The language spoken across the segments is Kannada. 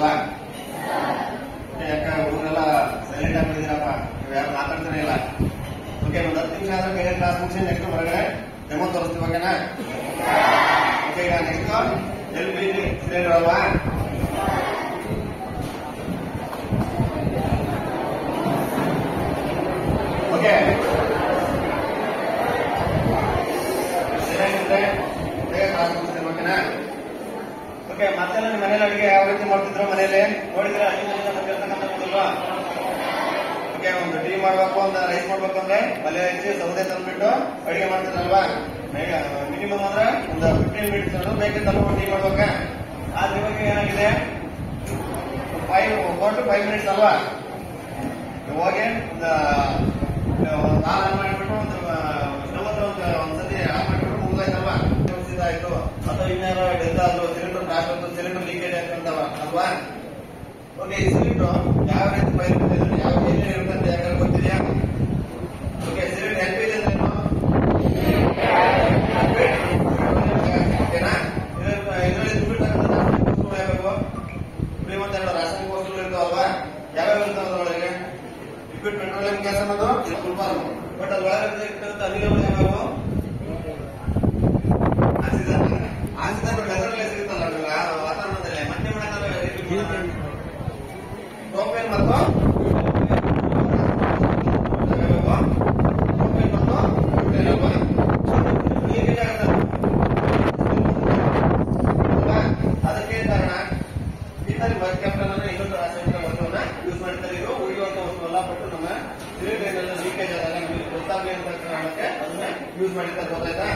ಅಲ್ವಾ? ಯಾಕ ಹುಡುಗರೆಲ್ಲ ಸೈಲೆಂಟ್ ಆಗಿದ್ದೀರಪ್ಪ, ನೀವು ಯಾರು ಮಾತಾಡ್ತಾನೆ ಇಲ್ಲ. ಓಕೆ, ಒಂದು 10 ನಿಮಿಷ ಆದ್ರೆ ಬೇರೆ ಕ್ಲಾಸ್ ಮುಗಿಸಿ ನೆಕ್ಸ್ಟ್ ಹೊರಗಡೆ ಡೆಮೋ ತೋರಿಸ್ತೀವಿ. ಓಕೆನಾ? ಓಕೆ, ಈಗ ನೆಕ್ಸ್ಟ್ LPG ಸಿಲಿಂಡರ್ ಅಲ್ವಾ? ಓಕೆ, ಬೇಗ ಕ್ಲಾಸ್ ಮುಗಿಸ್ತೀವಿ. ಓಕೆನಾ? ಓಕೆ, ಮತ್ತೆ ನಿಮ್ಮ ಮನೇಲಿ ಅಡುಗೆ ಯಾವ ರೀತಿ ಮಾಡ್ತಿದ್ರು ಮನೇಲಿ ನೋಡಿದ್ರೆ ಅಲ್ವಾ? ಓಕೆ, ಒಂದು ಟೀ ಮಾಡ್ಬೇಕು, ಒಂದು ರೈಸ್ ಮಾಡ್ಬೇಕು ಅಂದ್ರೆ ಒಲೆ ಹಚ್ಚಿ ಸೌದೆ ತಂದ್ಬಿಟ್ಟು ಅಡುಗೆ ಮಾಡ್ತಿದ್ರಲ್ವಾ? ಮಿನಿಮಮ್ ಅಂದ್ರೆ ಒಂದು 15 ಮಿನಿಟ್ಸ್ ಬೇಕಿತ್ತಲ್ಲ ಟೀ ಮಾಡ್ಬೇಕ. ಆದ್ರೆ ಇವಾಗ ಏನಾಗಿದೆ, 4 to 5 ಮಿನಿಟ್ಸ್ ಅಲ್ವಾ? ಹೋಗಿ ಒಂದು ಆನ್ ಮಾಡಿಬಿಟ್ಟು ಒಂದು ಸ್ಟವ್ ಹತ್ರ ಒಂದ್ಸತಿ ಆನ್ ಮಾಡಿಬಿಟ್ಟು ಮುಗಿದಾಯ್ತಲ್ವಾ? ಆಯ್ತು. ಅಥವಾ ಇನ್ಯಾರೋ ಡೆತ್ ಆದ್ರು, ಸಿಲಿಂಡರ್ ಬ್ಲಾಸ್ಟ್ ಆಯ್ತು, ಸಿಲಿಂಡರ್ ಲೀಕೇಜ್ ಆಯ್ತು ಅಂತವ ಅಲ್ವಾ? ಓಕೆ, ಈ ಸಿಲಿಂಡರ್ ಯಾವ ರೀತಿ ಪೈಪ್ ಯಾವ ಎಲ್ಲಿ ಇರುತ್ತೆ ಅಂತ ಯಾಕಂದ್ರೆ ಗೊತ್ತಿದೆಯಾ? ಓಕೆ, ಸಿಲಿಂಡರ್ LPG ಅಂದ್ರೇನು? ಓಕೆನಾ? ಇದರಲ್ಲಿ ದುಡ್ಡು ಮತ್ತು ರಾಸಾಯನಿಕ ವಸ್ತುಗಳು ಇರ್ತಾವಲ್ವಾ? ಯಾವ್ಯಾವ ಇರ್ತಾವ ಅದರೊಳಗೆ? ಲಿಕ್ವಿಡ್ ಪೆಟ್ರೋಲಿಯಂ ಗ್ಯಾಸ್ ಅನ್ನೋದು ಫುಲ್ಫಾರ್ಮ್. ಬಟ್ ಅದ್ರೊಳಗೆ ಅನಿಲಗಳು ಯಾವ್ಯಾವು? ಆಕ್ಸಿಜನ್ ವೆದರ್ಲೆ ಸಿಗುತ್ತಲ್ಲ ವಾತಾವರಣದಲ್ಲಿ. ಮತ್ತೆ ಪ್ರೋಪೇನ್ ಮತ್ತು ಅದಕ್ಕೆ ಕಾರಣ ಇದರಲ್ಲಿ ವರ್ಕ್ ಕ್ಯಾಪಿಟಲ್ ಅಂದ್ರೆ ಇನ್ನೊಂದು ರಾಸಾಯನಿಕ ವಸ್ತುವನ್ನ ಯೂಸ್ ಮಾಡ್ತಾರೆ. ಇದು ಉಳಿಯುವಂತ ವಸ್ತು ಅಲ್ಲ, ಬಟ್ ನಮ್ಮ ಸಿಲಿಂಡರ್ ಲೀಕೇಜ್ ಆದಾಗ ಗೊತ್ತಾಗಲಿ ಅಂತ ಕಾರಣಕ್ಕೆ ಅದನ್ನ ಯೂಸ್ ಮಾಡಿದ್ದಾರೆ. ಗೊತ್ತಾಯ್ತಾ?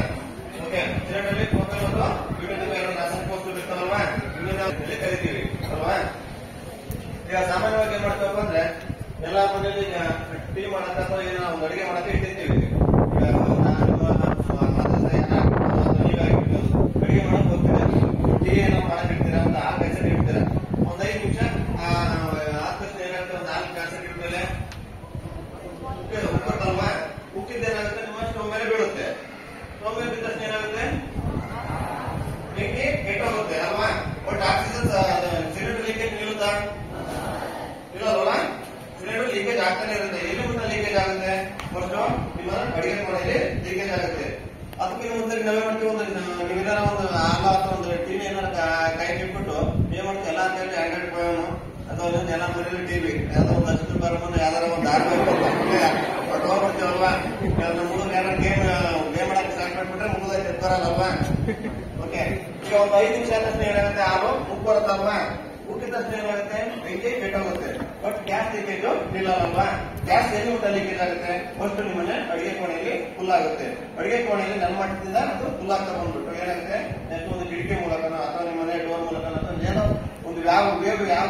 ಓಕೆ, ಸಿಲಿಂಡರ್ ಪ್ರೋಪೇನ್ ಮತ್ತು ವಿವಿಧ ರಾಸಾಯನಿಕ ವಸ್ತು ಇರ್ತಾವಲ್ವಾ? ಇಲ್ಲಿ ಕರಿತೀವಿ ಅಲ್ವಾ? ಈಗ ಸಾಮಾನ್ಯವಾಗಿ ಏನ್ ಮಾಡ್ತೇವಪ್ಪ ಅಂದ್ರೆ ಎಲ್ಲಾ ಮನೆಯಲ್ಲಿ ಟೀ ಮಾಡಕ್ಕೆ ಅಥವಾ ಏನೋ ಒಂದು ಅಡಿಗೆ ಮಾಡಕ್ಕೆ ಇಟ್ಟಿರ್ತೀವಿ. ಅಡಿಗೆ ಮಾಡಕ್ ಹೋಗ್ತೀರಾ, ಟೀ ಏನೋ ಮಾಡಕ್ ಇಡ್ತೀರಾ, ಒಂದು 6 ಕ್ಯಾಸೆಟ್ ಇಡ್ತೀರಾ. ಒಂದ್ 5 ನಿಮಿಷ ಆದ ತಕ್ಷಣ ಏನಾಗುತ್ತೆ, ಒಂದು 4 ಕ್ಯಾಸೆಟ್ ಇಟ್ಮೇಲೆ ಉಕ್ಕಲ್ವಾ? ಉಕ್ಕಿದ್ದೇನಾಗುತ್ತೆ, ನಿಮ್ಮ ಸ್ಟವ್ ಮೇಲೆ ಬೀಳುತ್ತೆ. ಸ್ಟವ್ ಮೇಲೆ ಬಿದ್ದ ತಕ್ಷಣ ಏನಾಗುತ್ತೆ, ಬೆಂಕಿ ಕೆಟ್ಟೋಗುತ್ತೆ ಅಲ್ವಾ? ಬಟ್ ಆಕ್ಸಿಜನ್ ಸಿಲಿಂಡರ್ ಲೀಕೇಜ್ ನಿಲ್ಲುತ್ತಾ? ಇಲ್ಲಲ್ವಾ? ಸಿಲಿಂಡರ್ ಲೀಕೇಜ್ ಆಗ್ತಾನೆ ಇರುತ್ತೆ. ಎಲ್ಲಿ ಮುಂದೆ ಲೀಕೇಜ್ ಆಗುತ್ತೆ? ಫಸ್ಟ್ ನಿಮ್ಮ ಅಡಿಗೆ ಕೋಣೆಯಲ್ಲಿ ಲೀಕೇಜ್ ಆಗುತ್ತೆ. ಅದಕ್ಕೆ ಒಂದ್ಸರಿ ನಾವೇ ಮಾಡ್ತೀವಿ, ನೀವೇನಾರ ಒಂದು ಆಗ ಅಥವಾ ಒಂದು ಟಿವಿ ಏನಾರ ಕೈ ಇಟ್ಬಿಟ್ಟು ಏನ್ ಮಾಡ್ತೀವಿ, ಎಲ್ಲ ಅಂತೇಳಿ ಆಂಡ್ರಾಯ್ಡ್ ಫೋನ್ ಅಥವಾ ಎಲ್ಲ ಮನೆಯಲ್ಲಿ ಟಿವಿ ಯಾವ್ದೋ ಒಂದು ಅಷ್ಟು ಬರಬಂದು ಯಾವ್ದಾರ ಒಂದು ಹೋಗ್ಬಿಡ್ತೀವಲ್ವಾ? ನಮ್ಮ ಹುಡುಗ ಯಾರು ಗೇಮ್ ಮಾಡಕ್ಕೆ ಸ್ಟಾರ್ಟ್ ಮಾಡ್ಬಿಟ್ರೆ ಮುಗಿದೈತೆ ಬರಲ್ಲಲ್ವಾ? ಓಕೆ, ಈಗ ಒಂದು 5 ನಿಮಿಷ ಆದಷ್ಟು ಏನಾಗುತ್ತೆ, ಹಾಲು ಉಪ್ಪು ಬರುತ್ತಲ್ವಾ? ಉಕ್ಕಿದ ತಕ್ಷಣ ಏನಾಗುತ್ತೆ, ಬೆಂಕಿ ಕೆಟ್ಟೋಗುತ್ತೆ. ಬಟ್ ಗ್ಯಾಸ್ ಲೀಕೇಜ್ ನಿಲ್ಲಲ್ವಾ? ಗ್ಯಾಸ್ ಎಲ್ಲಿ ಊಟ ಲೀಕೇಜ್ ಆಗುತ್ತೆ? ಫಸ್ಟ್ ನಿಮ್ಮನೆ ಅಡಿಗೆ ಕೋಣೆಯಲ್ಲಿ ಫುಲ್ ಆಗುತ್ತೆ. ಅಡಿಗೆ ಕೋಣೆಯಲ್ಲಿ ನನ್ನ ಮಟ್ಟದಿಂದ ಅದು ಫುಲ್ ಆಗ್ತಾ ಬಂದ್ಬಿಟ್ಟು ಏನಾಗುತ್ತೆ, ನೆಕ್ಸ್ಟ್ ಒಂದು ಕಿಟಕಿ ಮೂಲಕನೋ ಅಥವಾ ನಿಮ್ಮನೆ ಡೋರ್ ಮೂಲಕನೋ ಅಥವಾ ಏನೋ ಒಂದು ವೇವ್ ಯಾವ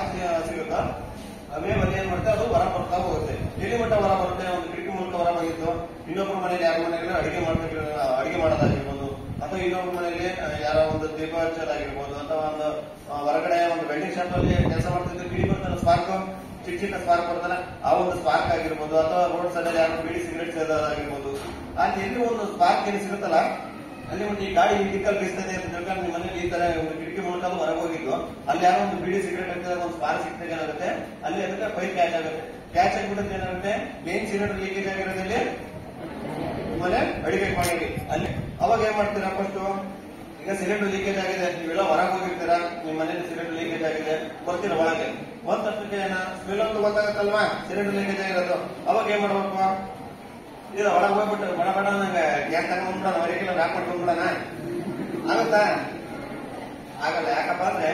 ಸಿಗುತ್ತೋ ಆ ವೇವ್ ಅಲ್ಲಿ ಏನ್ ಮಾಡುತ್ತೆ, ಅದು ಹೊರ ಬರ್ತಾ ಹೋಗುತ್ತೆ. ಎಲ್ಲಿ ಮಟ್ಟ ಹೊರ ಬರುತ್ತೆ? ಒಂದು ಕಿಟಕಿ ಮೂಲಕ ಹೊರ ಬಂದಿತ್ತು. ಇನ್ನೊಬ್ಬರ ಮನೇಲಿ ಯಾರ ಮನೆಯಲ್ಲಿ ಅಡಿಗೆ ಮಾಡೋದಾಗಿರ್ಬೋದು, ಅಥವಾ ಇನ್ನೊಬ್ಬರ ಮನೆಯಲ್ಲಿ ಯಾರೋ ಒಂದು ದೀಪ ಹಚ್ಚೋದಾಗಿರ್ಬೋದು, ಅಥವಾ ಒಂದು ಹೊರಗಡೆ ಒಂದು ವೆಲ್ಡಿಂಗ್ ಶಾಪ್ ಅಲ್ಲಿ ಕೆಲಸ ಮಾಡ್ತಿದ್ರೆ ಕಿಡಿ ಬರ್ತಾನೆ ಸ್ಪಾರ್ಕ್, ಚಿಕ್ಕ ಚಿಕ್ಕ ಸ್ಪಾರ್ಕ್ ಬರ್ತಾನೆ, ಆ ಒಂದು ಸ್ಪಾರ್ಕ್ ಆಗಿರ್ಬೋದು, ಅಥವಾ ರೋಡ್ ಸೈಡ್ ಅಲ್ಲಿ ಯಾರು ಬೀಡಿ ಸಿಗರೇಟ್ ಸೇದೋದಾಗಿರ್ಬೋದು. ಅಲ್ಲಿ ಎಲ್ಲಿ ಒಂದು ಸ್ಪಾರ್ಕ್ ಏನು ಸಿಗುತ್ತಲ್ಲ, ಅಲ್ಲಿ ಒಂದು ಈ ಗಾಡಿ ಟಿಕ್ಕಲ್ ಬೀಸ್ತದೆ ಅಂತ ತಿಳ್ಕೊಂಡು ನಿಮ್ಮ ಮನೇಲಿ ಈ ತರ ಒಂದು ಕಿಟಕಿ ಮೂಲಕ ಹೊರಗೆ ಹೋಗಿದ್ದು, ಅಲ್ಲಿ ಯಾರೋ ಒಂದು ಬೀಡಿ ಸಿಗರೇಟ್ ಹಾಕಿದಾಗ ಒಂದು ಸ್ಪಾರ್ಕ್ ಸಿಕ್ತಾಗ ಏನಾಗುತ್ತೆ, ಅಲ್ಲಿ ಅದಕ್ಕೆ ಪೈಪ್ ಕ್ಯಾಚ್ ಆಗುತ್ತೆ. ಕ್ಯಾಚ್ ಆಗಿಬಿಡುತ್ತೆ, ಏನಾಗುತ್ತೆ, ಮೇನ್ ಸಿಲಿಂಡರ್ ಲೀಕೇಜ್ ಆಗಿರೋದ್ರಲ್ಲಿ ಮನೆ ಅಡಿಗೆ ಕೋಣೆಗೆ ಅಲ್ಲಿ. ಅವಾಗ ಏನ್ ಮಾಡ್ತೀರಾ, ಫಸ್ಟ್ ಈಗ ಸಿಲಿಂಡರ್ ಲೀಕೇಜ್ ಆಗಿದೆ, ನೀವೆಲ್ಲ ಹೊರಗೆ ಹೋಗಿರ್ತೀರಾ, ನಿಮ್ಮ ಮನೇಲಿ ಸಿಲಿಂಡರ್ ಲೀಕೇಜ್ ಆಗಿದೆ, ಬರ್ತೀರ ಒಳಗೆ. ಒಂದ್ ತಕ್ಷಣಕ್ಕೆ ಏನ ಸ್ಮೆಲ್ ಅಂತ ಗೊತ್ತಾಗತ್ತಲ್ವಾ ಸಿಲಿಂಡರ್ ಲೀಕೇಜ್ ಆಗಿರೋದು. ಅವಾಗ ಏನ್ ಮಾಡ್ಬೇಕು, ಇದು ಒಳಗೆ ಹೋಗ್ಬಿಟ್ಟು ಬಡ ಬಡ ನಂಗೆ ಗ್ಯಾಸ್ ತಗೊಂಡ್ಬಿಡೋಣ, ಹೊರಗೆ ಹಾಕ್ ಮಾಡ್ಕೊಂಡ್ಬಿಡೋಣ ಆಗುತ್ತಾ? ಆಗಲ್ಲ. ಯಾಕಪ್ಪ ಅಂದ್ರೆ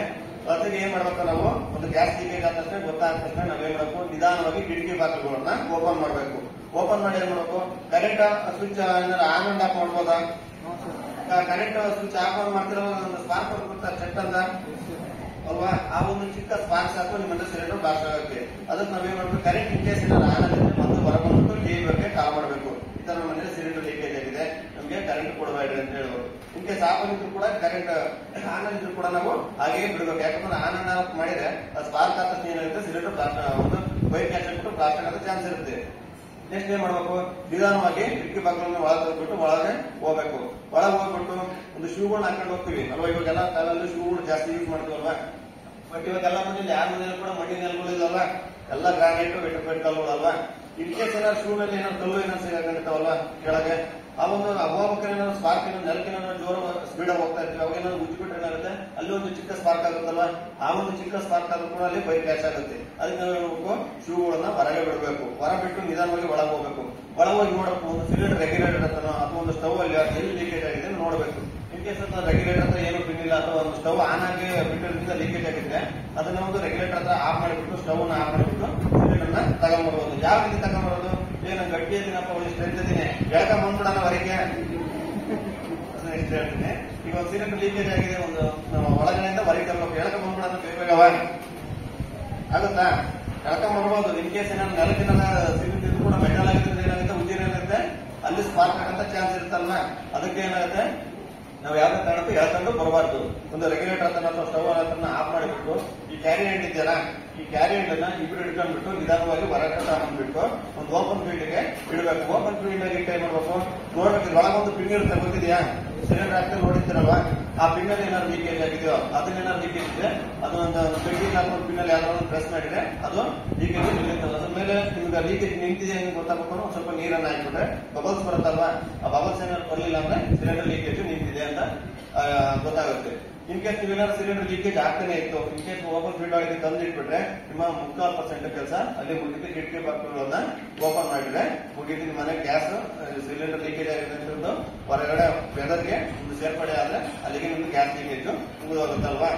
ಅದಕ್ಕೆ ಏನ್ ಮಾಡ್ಬೇಕು, ನಾವು ಒಂದು ಗ್ಯಾಸ್ ಲೀಕೇಜ್ ಆದ ತಕ್ಷಣ ಗೊತ್ತಾದ ತಕ್ಷಣ ನಾವೇನ್ ಮಾಡಬೇಕು, ನಿಧಾನವಾಗಿ ಕಿಟಕಿ ಬಾಗಿಲುಗಳನ್ನ ಓಪನ್ ಮಾಡ್ಬೇಕು. ಓಪನ್ ಮಾಡಿ ಏನ್ ಮಾಡ್ಬೇಕು, current switch on and of ಮಾಡ್ಬೋದಾ? ಕರೆಂಟ್ ಸ್ವಿಚ್ ಆಫ್ ಆನ್ ಮಾಡ್ತಿರೋ ಒಂದು ಸ್ಪಾರ್ಕ್ ಬರ್ತಾರೆ ಚೆಟ್ ಅಂತ ಅಲ್ವಾ? ಆ ಒಂದು ಚಿಕ್ಕ ಸ್ಪಾರ್ಕ್ ಸಾಕು ನಿಮ್ಮನ್ನ ಸಿಲಿಂಡರ್ ಬ್ಲಾಸ್ಟ್ ಆಗುತ್ತೆ. ಅದಕ್ಕೆ ನಾವೇನ್ ಮಾಡ್ಬೇಕು, ಕರೆಂಟ್ ಇನ್ ಕೇಸ್ ಏನಾದ್ರು ಆನ್ ಆಗಿದ್ರೆ ಮತ್ತೆ ಹೊರಬಂದ್ಬಿಟ್ಟು ಟಿವಿ ಬಗ್ಗೆ ಕಾಲ್ ಮಾಡಬೇಕು. ಈ ತರ ನಮ್ಮ ಮನೇಲಿ ಸಿಲಿಂಡರ್ ಲೀಕೇಜ್ ಆಗಿದೆ, ನಮ್ಗೆ ಕರೆಂಟ್ ಕೊಡಬೇಡ್ರಿ ಅಂತ ಹೇಳ್ಬೋದು. ಇನ್ ಕೇಸ್ ಆಫ್ ಆಗಿದ್ರು ಕೂಡ ಕರೆಂಟ್ ಆನ್ ಆಗಿದ್ರು ಕೂಡ ನಾವು ಹಾಗೆ ಬಿಡ್ಬೇಕು. ಯಾಕಂದ್ರೆ ಆನ್ ಅಂಡ್ ಆಫ್ ಮಾಡಿದ್ರೆ ಸ್ಪಾರ್ಕ್ ಆದ ತಕ್ಷಣ ಏನಾಗುತ್ತೆ, ಸಿಲಿಂಡರ್ ಬ್ಲಾಸ್ಟ್ ಒಂದು ವೈರ್ ಕ್ಯಾಚ್ ಆಗ್ಬಿಟ್ಟು ಬ್ಲಾಸ್ಟ್ ಆಗೋ ಚಾನ್ಸ್ ಇರುತ್ತೆ. ನೆಕ್ಸ್ಟ್ ಏನ್ ಮಾಡ್ಬೇಕು, ನಿಧಾನವಾಗಿ ಕಿಟಕಿ ಬಾಗಿಲನ್ನು ಒಳಗೆ ಹೋಗ್ಬಿಟ್ಟು ಒಳಗೆ ಹೋಗ್ಬೇಕು. ಒಳಗೆ ಹೋಗ್ಬಿಟ್ಟು ಒಂದು ಶೂಗಳನ್ನ ಹಾಕೊಂಡು ಹೋಗ್ತೀವಿ ಅಲ್ವಾ? ಇವಾಗೆಲ್ಲ ಕಾಲಲ್ಲಿ ಶೂಗಳು ಜಾಸ್ತಿ ಯೂಸ್ ಮಾಡ್ತೀವಲ್ವಾ? ಬಟ್ ಇವಾಗೆಲ್ಲ ಮನೇಲಿ ಯಾರ ಮನೇಲಿ ಕೂಡ ಮಣ್ಣಿನ ನೆಲಗಳಿಲ್ಲಲ್ವಾ, ಎಲ್ಲ ಗ್ರಾನೈಟ್ ವೆಟ್ರಿಫೈಡ್ ಕಲ್ಲುಗಳಲ್ವಾ. ಇನ್ ಕೇಸ್ ಏನಾದ್ರು ಶೂನಲ್ಲಿ ಏನಾದ್ರು ಕಲ್ಲು ಏನಾದ್ರು ಸಿಗಾಕೊಂಡಿರ್ತಾವಲ್ವಾ ಕೆಳಗೆ, ಆ ಒಂದು ಹೋಗ್ಬೇಕಾದ್ರೆ ಏನಾದ್ರು ಸ್ಪಾರ್ಕ್ ಏನೋ ನೆಲಕ್ಕೆ ಜೋರ ಸ್ಪೀಡ್ ಆಗಿ ಹೋಗ್ತಾ ಇರ್ತೀವಿ, ಅವಾಗ ಏನಾದ್ರು ಉಜ್ಜಿಬಿಟ್ರೆ ಏನಾಗುತ್ತೆ, ಅಲ್ಲಿ ಒಂದು ಚಿಕ್ಕ ಸ್ಪಾರ್ಕ್ ಆಗುತ್ತಲ್ವಾ, ಆ ಒಂದು ಚಿಕ್ಕ ಸ್ಪಾರ್ಕ್ ಆದ್ರೂ ಕೂಡ ಅಲ್ಲಿ ಬೈಕ್ ಕ್ಯಾಚ್ ಆಗುತ್ತೆ. ಅದಕ್ಕೆ ನಾವು ಹೇಳ್ಬೇಕು, ಶೂಗಳನ್ನ ಹೊರಗೆ ಬಿಡಬೇಕು, ಹೊರ ಬಿಟ್ಟು ನಿಧಾನವಾಗಿ ಒಳಗೆ ಹೋಗ್ಬೇಕು. ಒಳಗೆ ಹೋಗಿ ನೋಡಬೇಕು, ಒಂದು ಸಿಲಿಂಡರ್ ರೆಗ್ಯುಲೇಟರ್ ಹತ್ರ ಅಥವಾ ಒಂದು ಸ್ಟವ್ ಅಲ್ಲಿ ಎಲ್ಲಿ ಲೀಕೇಜ್ ಆಗಿದೆ ನೋಡಬೇಕು. ಇನ್ ಕೇಸ್ ಅಂತ ರೆಗ್ಯುಲೇಟರ್ ಹತ್ರ ಏನು ಪಿನ್ ಇಲ್ಲ ಅಥವಾ ಒಂದು ಸ್ಟವ್ ಆನ್ ಆಗಿ ಬಿಟ್ಟಿರೋದ್ರಿಂದ ಲೀಕೇಜ್ ಆಗಿದ್ರೆ ಅದನ್ನ ಒಂದು ರೆಗ್ಯುಲೇಟರ್ ಹತ್ರ ಆಫ್ ಮಾಡಿಬಿಟ್ಟು ಸ್ಟವ್ ನ ಆಫ್ ಮಾಡಿಬಿಟ್ಟು ಸಿಲಿಂಡರ್ ನ ತಗೊಂಡ್ಬರ್ಬೋದು. ಯಾವ ರೀತಿ ತಗೊಂಡ್ಬರೋದು, ಏನು ಗಟ್ಟಿ ಇದೀನಪ್ಪ ಒಳ್ಳೆ ಸ್ಟ್ರೆಂತ್ ಇದೀನಿ ಬೆಳಕ ಬಂದ್ಬಿಡೋಣ ಹೊರಗೆ ಹೇಳ್ತೀನಿ. ಈಗ ಒಂದು ಸಿಲಿಂಡರ್ ಲೀಕೇಜ್ ಆಗಿದೆ, ಒಂದು ಒಳಗಡೆಯಿಂದ ಹೊರಗೆ ತರಬೇಕು, ಎಳಕ ಬಂದ್ಬಿಡೋಣ ಬೇಗ ಆಗುತ್ತಾ, ಎಳ್ಕೊಂಡ್ ಬರ್ಬೋದು. ಇನ್ ಕೇಸ್ ಏನಾದ್ರು ನೆಲಕಿನ ಸಿಲಿಂಡರ್ ಕೂಡ ಮೆಟಲ್ ಆಗಿದ್ರೆ ಏನಾಗುತ್ತೆ, ಉಜ್ಜಿರುತ್ತೆ, ಅಲ್ಲಿ ಸ್ಪಾರ್ಕ್ ಆಗಂತ ಚಾನ್ಸ್ ಇರುತ್ತಲ್ವಾ. ಅದಕ್ಕೆ ಏನಾಗುತ್ತೆ, ನಾವು ಯಾವ್ದೇ ಕಾರಣಕ್ಕೂ ಎಳ್ಕೊಂಡು ಬರಬಾರ್ದು. ಒಂದು ರೆಗ್ಯುಲೇಟರ್ ಹತ್ರ ಅಥವಾ ಸ್ಟವ್ ಹತ್ರ ಆಫ್ ಮಾಡಿಬಿಟ್ಟು ಈ ಕ್ಯಾರಿ ಹ್ಯಾಂಡ್ ಇದೆಯಲ್ಲ, ಈ ಕ್ಯಾರಿ ಹ್ಯಾಂಡ್ ಅನ್ನ ಇಬ್ರು ಹಿಡ್ಕೊಂಡ್ಬಿಟ್ಟು ನಿಧಾನವಾಗಿ ಹೊರಗೆ ತಗೊಂಡ್ಬಿಟ್ಟು ಒಂದು ಓಪನ್ ಫೀಲ್ಡ್ ಗೆ ಇಡಬೇಕು. ಓಪನ್ ಫೀಲ್ಡ್ ಆಗಿ ಟೈಮ್ ಮಾಡ್ಬೇಕು, ನೋಡ್ಬೇಕು ಒಳಗೊಂದು ಪಿನ್ ಇರುತ್ತೆ, ಗೊತ್ತಿದೆಯಾ, ಸಿಲಿಂಡರ್ ಹಾಕಿ ನೋಡಿರ್ತೀರಲ್ವಾ, ಆ ಪಿನ್ನಲ್ಲಿ ಏನಾದ್ರು ಲೀಕೇಜ್ ಆಗಿದೆಯೋ, ಅದನ್ನೇನಾದ್ರು ಲೀಕೇಜ್ ಇದೆ ಅದೊಂದು ಬೆಂಕಿಗೆ ಹಾಕೊಂಡು ಪಿನ್ನಲ್ಲಿ ಯಾವ್ದಾದ್ರು ಪ್ರೆಸ್ ಮಾಡಿದ್ರೆ ಅದು ಲೀಕೇಜ್ ನಿಲ್ಲುತ್ತದೆ. ಅದ್ರ ಮೇಲೆ ನಿಮ್ಗೆ ಲೀಕೇಜ್ ನಿಂತಿದೆ ಅಂತ ಗೊತ್ತಾಗಬೇಕು, ಒಂದು ಸ್ವಲ್ಪ ನೀರನ್ನ ಹಾಕಿಬಿಟ್ರೆ ಬಬಲ್ಸ್ ಬರುತ್ತಲ್ವಾ, ಆ ಬಬಲ್ಸ್ ಏನಾದ್ರು ಬರಲಿಲ್ಲ ಅಂದ್ರೆ ಸಿಲಿಂಡರ್ ಲೀಕೇಜ್ ನಿಂತಿದೆ ಅಂತ ಗೊತ್ತಾಗುತ್ತೆ. ಇನ್ ಕೇಸ್ ನೀವೇನಾದ್ರು ಸಿಲಿಂಡರ್ ಲೀಕೇಜ್ ಆಗ್ತಾನೆ ಇತ್ತು, ಇನ್ ಕೇಸ್ ಓಪನ್ ಫೀಲ್ಡ್ ಆಗಿ ತಂದಿಟ್ಬಿಟ್ರೆ ನಿಮ್ಮ 3% ಕೆಲಸ ಅಲ್ಲಿ ಮುಗಿದು. ಕಿಟಕಿ ಬಾಕ್ಲುಗಳನ್ನ ಓಪನ್ ಮಾಡಿದ್ರೆ ಮುಗಿದು, ನಿಮ್ಮ ಮನೆ ಗ್ಯಾಸ್ ಸಿಲಿಂಡರ್ ಲೀಕೇಜ್ ಆಗಿದೆ ಅಂತ ಹೊರಗಡೆ ವೆದರ್ಗೆ ಒಂದು ಸೇರ್ಪಡೆ ಆದ್ರೆ ಅಲ್ಲಿಗೆ ನಿಮ್ಗೆ ಗ್ಯಾಸ್ ಲೀಕೇಜ್ ಮುಗಿದೋಗುತ್ತಲ್ವಾ.